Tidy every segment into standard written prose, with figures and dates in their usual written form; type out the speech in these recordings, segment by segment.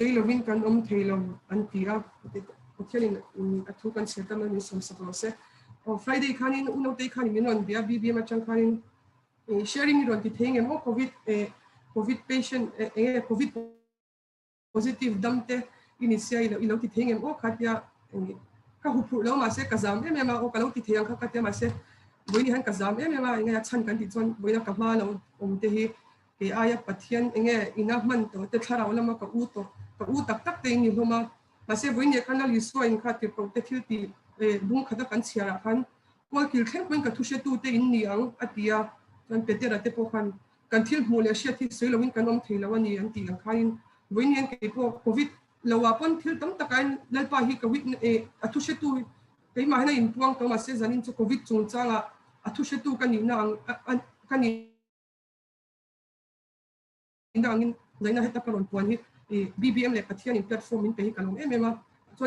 lovin kan thailom antia pothelin athu kan setam ni som saprose Friday khanin unote khanin minon dia bbm achang khanin sharing ron ti thenge mo covid patient covid positive damte inisia ilo ti thenge mo khatia ka hupu lo ma se kazam ma o kalo ti theng kha katia ma se boini han kazam ma nga chan kan ti chon boina ka ma lo te hi ke aya pathian ina man to te thara ola ma ka u tak tak te ni homa ma se boini kan li so in kha ti pro te thil ti bung khada kan chiara khan ko kil khen kun ka thushe tu te in ni ang atia kan petera te po khan kan thil hmule sha thi soilowin kanom theilawani an ti ang khain boini an ke po covid lawapon thil tam takan lalpa hi covid athushe tu ke ma hena in puang to ma se zanin chu covid chung changa athushe tu kan ni na kan ni indangin zaina heta karon puan hi bbm le pathian in platform in pe kalom ma so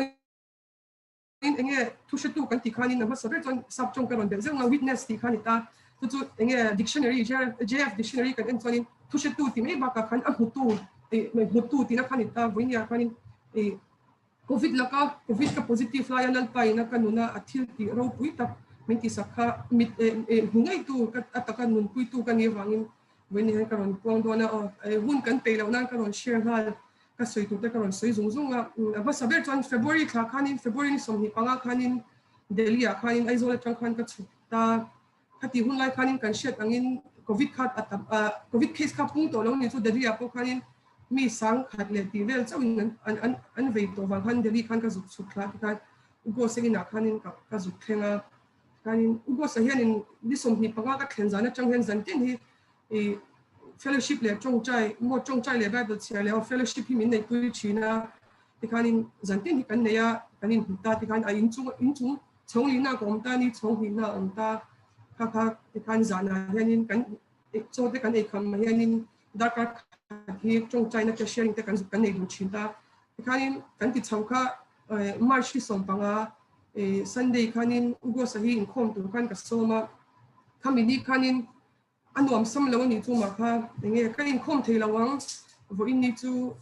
thushe tu kan ti khani na ma saber chon sab chong karon bel zeng witness ti khani ta chu dictionary jf dictionary kan en chonin thushe tu ti me ba ka khan a hutu ti na khani ta voinia khani covid laka covid ka positive la yanal pai na kanuna athil ti ro pui ta minti sakha mit hungai tu ka ataka nun pui tu kan wangin when he karon puang dona hun kan pe lo nan karon share hal ka soi tu te karon soi zung zung ba saber chon february kha khanin february ni som ni panga khanin delhi a khanin aizole chang khan ka chuta khati hun lai khanin kan shet angin covid khat covid case kha pung to lo ni chu delhi a po khanin mi sang khat le ti vel chawin an vei to wang han delhi khan ka zuk chuk thla ka ugo segina khanin ka zuk thenga khanin ugo sahianin ni som ni panga ka thlenjana chang hen zan tin hi fellowship le chong chai le bible chia le fellowship hi min nei pui china tikhanin zantin hi kan neya kanin ta tikhan a in chung chong li na kom ta ni chong hi na am ta kha tikhan zana hianin kan cho te kan kham hianin darkar hi chong chai na sharing te kan nei dun chinta tikhanin kan ti chawkha march hi som panga sunday khanin ugo sahi in khom tu kan ka soma khamini khanin anuam sam lo ni chu ma kha kain khom theilawang vo in ni chu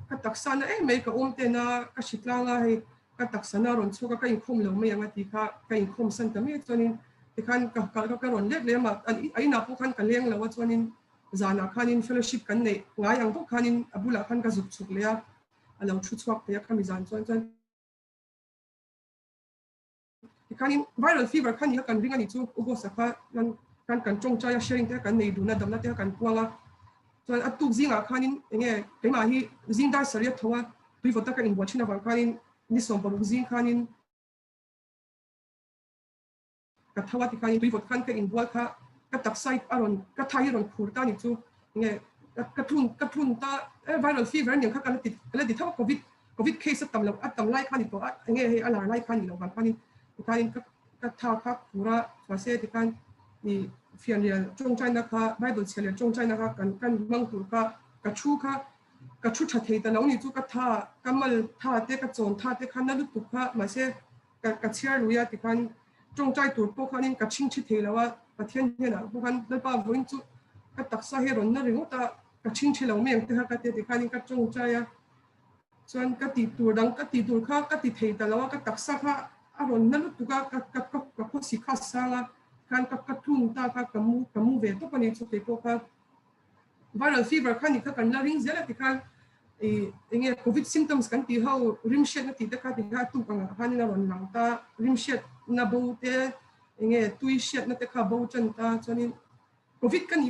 ka taksana me ka te na ka shitlanga he ka taksana ron chu ka kain khom lo me anga ti kha kain khom san ta me chonin tikhan ka ron le ma ai na pu khan ka leng lo chonin zana khanin fellowship kan nei ngai ang bo khanin abula khan ka zuk chuk le alo thu chuak te ka mi zan chon tikhanin viral fever khan hi kan ringa ni chu ugo sakha kan chong chaya sharing te kan nei duna damna te kan puanga chuan atuk zinga khanin keima hi zingdar saria thowa tui vota kan in watchina wang khanin ni som paru zing khanin ka thawa ti khanin tui vot khan ke in bol kha ka taksai aron ka thai ron khurta ni chu ka thun ta viral fever ni kha kan ti thawa covid case atam lai khani to he alar lai khani lo wang khanin ka tha kha khura wase ti kan ni fian ya chong china kha bible chele chong china kha kan mang tur ka chu tha thei ta lo ni chu ka tha kamal tha te ka chon tha te khan na lu tu kha ma se ka chiar lu ya ti kan chong chai tur po khanin ka ching chi thei lawa pathian he na bu kan dal pa voin chu ka taksa he ron na ringo ta ka ching chi lo meng te ha ka te khanin ka chong chai ya chuan ka ti tur dang ka ti tur kha ka ti thei ta lawa ka taksa kha a ron na lu tu ka ko si kha sanga kan ka thun ta ka kamu ve to pani chu te ko ka viral fever khan ni ka kan la ring zela ti kan covid symptoms kan ti how rim shet na ti ta ka ti ha tu ka han na ron lang ta rim shet na bo te tui shet na te kha bo chan ta chani covid kan ni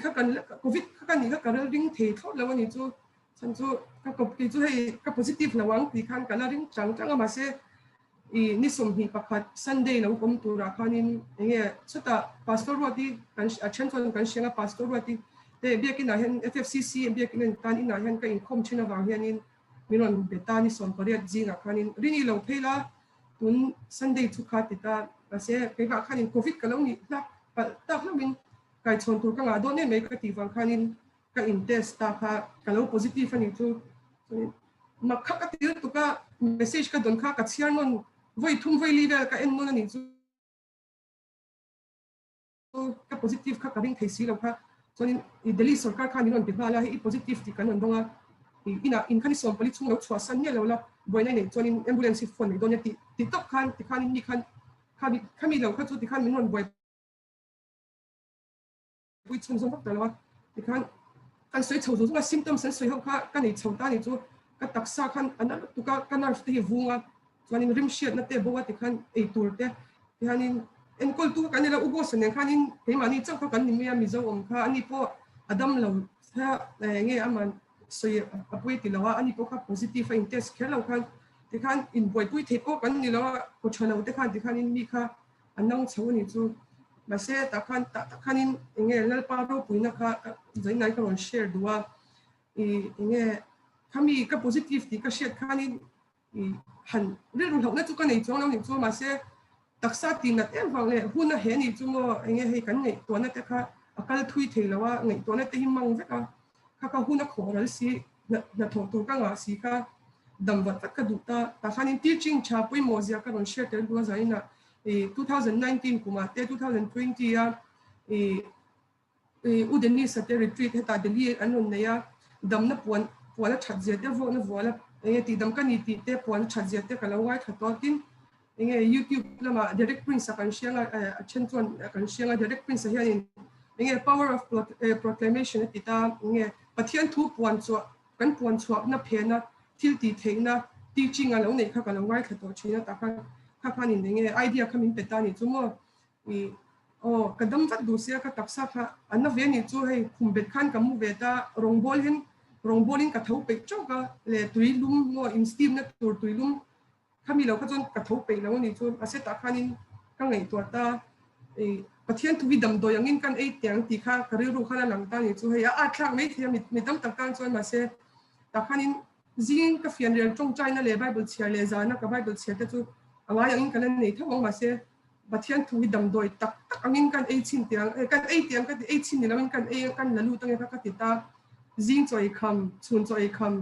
ka ring the thot law ni chu chan chu ka ko ti chu he ka positive lawang ti khan ka la ring chang ma se ni som hi pakhat sunday lo kom tu ra khanin chuta pastor wati kan achen chon kan shenga pastor wati te biakin a hen ffcc biakin tan ina hen ka in khom china wang hianin miron betani som pariat jinga khanin rini lo phela tun sunday chu kha tita ase ke ga khanin covid ka lo ni ta hlomin kai chon tur ka nga do ne me ka ti wang khanin ka in test ta kha ka lo positive ani chu makha ka ti tu ka message ka don kha ka chiar non voi thum voi leader ka en mon ani chu ka positive kha ka ring thei si lo kha chonin delhi sarkar kha ni ron ti bala hi positive ti kan donga in kan som pali chung lo chua san ne lo la boina nei chuan in ambulance phone nei don ti tok khan ti khan ni khan khami lo kha chu ti khan min ron boi pui chung zong ta lo ti khan kan soi chho zo symptoms san soi ho kha kan nei chho ta ni chu ka taksa khan ana tu ka kanar te vunga chuan in rim shiat na te bowa ti khan ei tur te ti khan in en kol tu kan la ugo san khan in ke mani chau ka kan ni me mi zo om kha ani po adam lo sa nge aman soi apui ti lawa ani po kha positive in test khelo khan ti khan in boi pui the ko kan ni lawa ko chhalo te khan ti khan in mi kha anang chho ni chu ma se ta khan in nge lal pa ro pui na kha zai nai ka share duwa nge khami ka positive ti ka share khan in han re ru hok na chu ka nei chong lo ni chu ma se taksa ti na tem wang le hu na he ni chu mo nge he kan nei to na te kha akal thui thei lawa ngai to na te him mang ve ka kha hu na kho ral si na tho tu ka nga si ka dam wat ka du ta khan in teaching cha pui mo zia ka ron share tel duwa zai na 2019 kuma te 2020 ya udeni sa te retreat he ta deli anon ne ya dam na puan chat zia te vo na vola ti dam ka ni ti te puan chat zia te kala wai kha to tin YouTube lama direct prince kan sianga chen chuan kan sianga direct prince hian power of proclamation ti ta pathian thu puan chu kan puan chu na phena thil ti theina teaching alo nei kha kala wai kha to china ta khan in idea khamin petani chumo kadam vat du sia ka taksa kha anna ve ni chu hei khumbet khan kamu ve ta rongbolin ka thau pe choka le tuilum mo in steam na tur tuilum khami lo ka chon ka thau pe lo ni chu ase ta khanin ka ngai to ta pathian thu vidam do yangin kan ei tiang ti kha kari ru khana lang ta ni chu hei a thlang mai thia mi dam tak kan chon ma se ta khanin zing ka fian rel tong china le bible chia le za na ka bible chia ta chu awa yangin kan nei thawang ma se pathian thu vidam doi tak angin kan ei chin tiang kan ei tiang ka ei chin ni lo kan ei kan lalu tang ka ti ta zing choi kham chun choi kham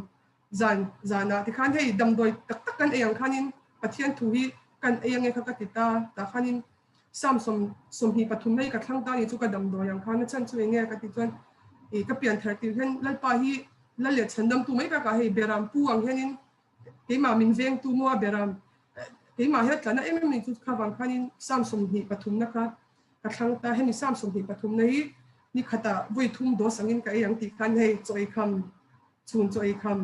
zana ti khan hei dam doi tak kan ei ang khanin pathian thu hi kan ei ang ka ti ta khanin sam som hi pathum nei ka thlang ta ni chu ka dam doi ang khan chan chu nge ka ti chuan ka pian thar ti hen lal pa hi lal le chandam tu mai ka hei beram pu ang henin ke ma min veng tu mo beram ke ma het kana em ni chu kha wang khanin sam som hi pathum na ka thlang ta heni sam som hi pathum nei ni khata voi thum do sangin ka yang ti khan hei choi kham chun choi kham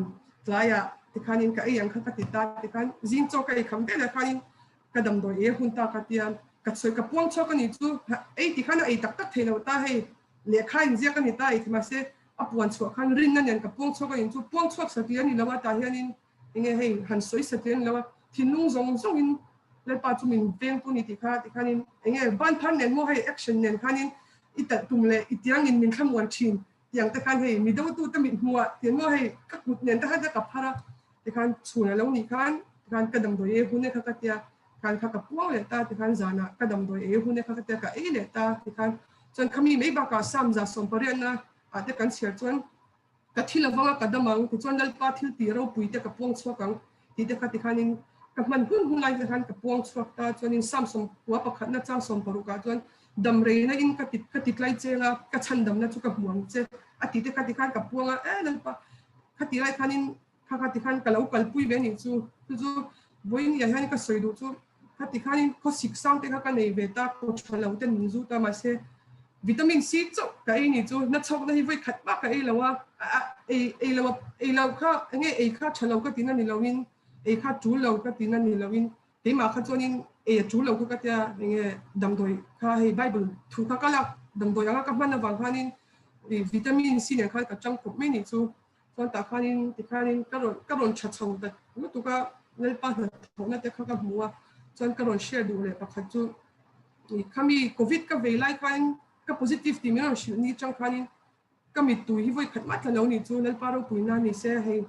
tlaya ti khanin ka yang kha ka ti ta ti khan jin cho ka kham te la khanin ka dam do e hun ta ka tian ka choi ka puang cho ka ni chu ei ti khan ei tak tak thelo ta hei le khain zia ka ni ta i ma se apuan chu khan rin na nen ka puang cho ka in chu puang chuak sa ti ani lawa ta hianin hei han soi sa ti lawa thinung zong in le pa chu min veng tu ni ti khanin ban phan nen mo hei action nen khanin ita tumle itiang in min khamwan thin yang ta khan hei mi do tu ta min huwa ti mo hei ka kut nen ta ha ka phara ti khan chuna lo ni khan kadam do e hune kha ka tia khan kha ka puang le ta ti khan zana kadam do e hune kha ka tia ka e le ta ti khan chon khami mei ba ka sam za som parian na ate kan share chon ka thila wanga kadamang ti chon dal pa thil ti ro pui te ka puang chwakang ti te kha ti khanin ka man hun lai khan ka puang chwak ta chonin sam som wa pakhat na chang som paru ka chon dam re na in ka tit lai chela ka chan dam na chu ka huang che ati te ka ti khan ka puanga dal pa ka ti lai khanin kha ti khan ka lo kal pui ve ni chu boin ya han ka soi du chu ka ti khanin ko sik sang te ka nei ve ta ko chalo ten min zu ta ma se vitamin C chu ka ei ni chu na chok na hi voi khat ba ka ei lawa ei law kha nge ei kha chalo ka tin ni lawin ei kha chu lo ka tin ni lawin te ma kha chonin e chu lo ka tia nge dam doi kha hei bible thu ka kala dam doi anga ka man na wang khanin vitamin C ne kha ka chang ko me ni chu chon ta khanin ti khanin ka ron cha chau da nu tu ka lel pa na thona te kha ka muwa chon ka ron share du le pa kha chu khami covid ka ve lai khan ka positive ti mi shi ni chang khanin ka mi tu hi voi khat ma ta lo ni chu lel pa ro puina ni se hei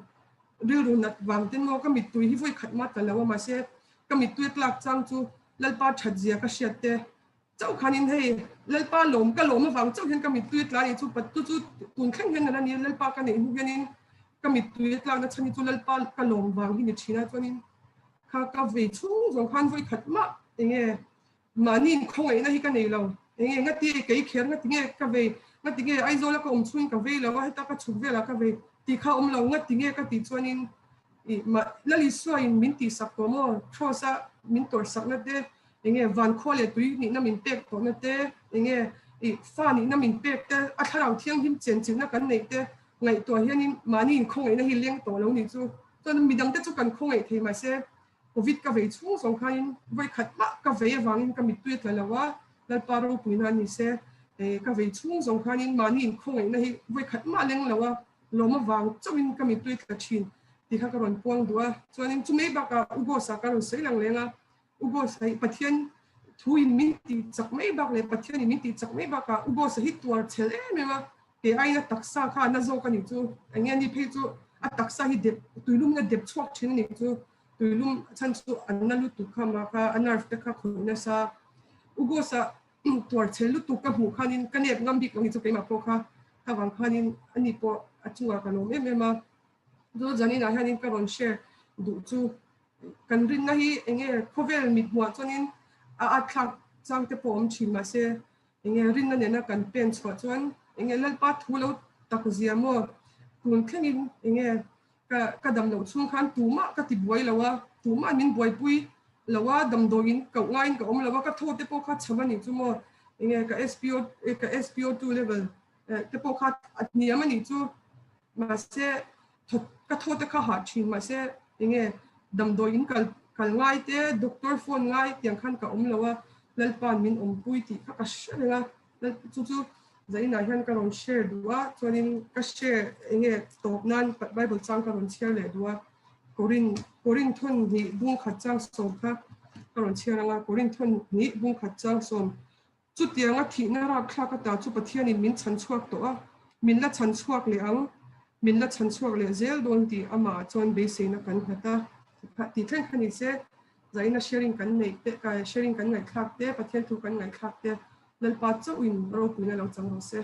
ru nat wang tin mo ka mi tu hi voi khat ma ta lo ma se ka mi tu tlak chang chu lel pa that zia ka shiat te chau khanin hei lel pa lom ka lom wang chau hen ka mi tu tla ni chu pat tu chu tun khang hen na ni lel pa ka nei hu genin ka mi tu tla na chani chu lel pa ka lom wang hi ni thina chonin ka ve chu zong khan voi khat ma manin khong ai na hi ka nei lo ngati ke kher ngati nge ka ve ngati nge ai zo la ka chuin ka ve lo ha ta ka chu ve la ka ve ti kha lo nga tinge ka ti chuanin I ma lali so in min ti sak to mo thosa min tor sak na te enge van khole tui ni na min pek to na te enge I fa ni na min pek te a tharau thiang him chen chin na kan nei te ngai to hianin mani in khong ei na hi leng to lo ni chu to midang te chu kan khong ei thei ma se covid ka ve chung song khain voi khat ma ka ve wangin ka mit tuet la lawa lal paro puina ni se ka ve chung song khain mani in khong ei na hi voi khat ma leng lawa loma wang chawin ka mit tuet ka thin ti kha ka ron puang dua chuanin chumei ba ka ugo sa ka ron sei lang lenga ugo sai pathian thui min ti chak mei bak le pathian min ti chak mei ba ka ugo sa hi tuar chel e mema te aina taksa kha na zo ka ni chu anga ni phe chu a taksa hi dep tuilum na dep chok thin ni chu tuilum chan chu annalu tu kha ma ka anarf te kha khuna sa ugo sa tuar chel lu tu ka hu khanin kanet ngam bik ngi chu ke ma po kha ka wang khanin ani po achunga ka no mema do jani na hanin ka ron share du chu kan rin na hi enge khovel mit hua chuanin a thak chang te pom thin ma se enge rin na ne na kan pen chho chuan enge lalpa thulo tak zia mo kun thengin enge ka dam lo chung khan tuma ka ti buai lawa tuma min buai pui lawa dam dogin ka ngain ka om lawa ka tho te po kha chamani chu mo enge ka SPO2 level te po kha atni amani chu ma se ka tho te kha ha thin ma se enge dam dogin kal ngai te doctor phone ngai tiang khan ka om lawa lalpan min om pui ti kha ka shela chu zaina hian ka ron share duwa chuanin ka share enge top nan bible chang ka ron share le duwa korin thon ni bung khat chang som kha ka ron share anga korin thon ni bung khat chang som chu tianga thi na ra kha ka ta chu pathian in min chan chuak to a min la chan chuak le ang min la chan chuak le zel don ti ama chon be se na kan khata ti thang khani se zaina sharing kan nei te ka sharing kan ngai khak te pathian thu kan ngai khak te lalpa chu in ro pina lo chang ro se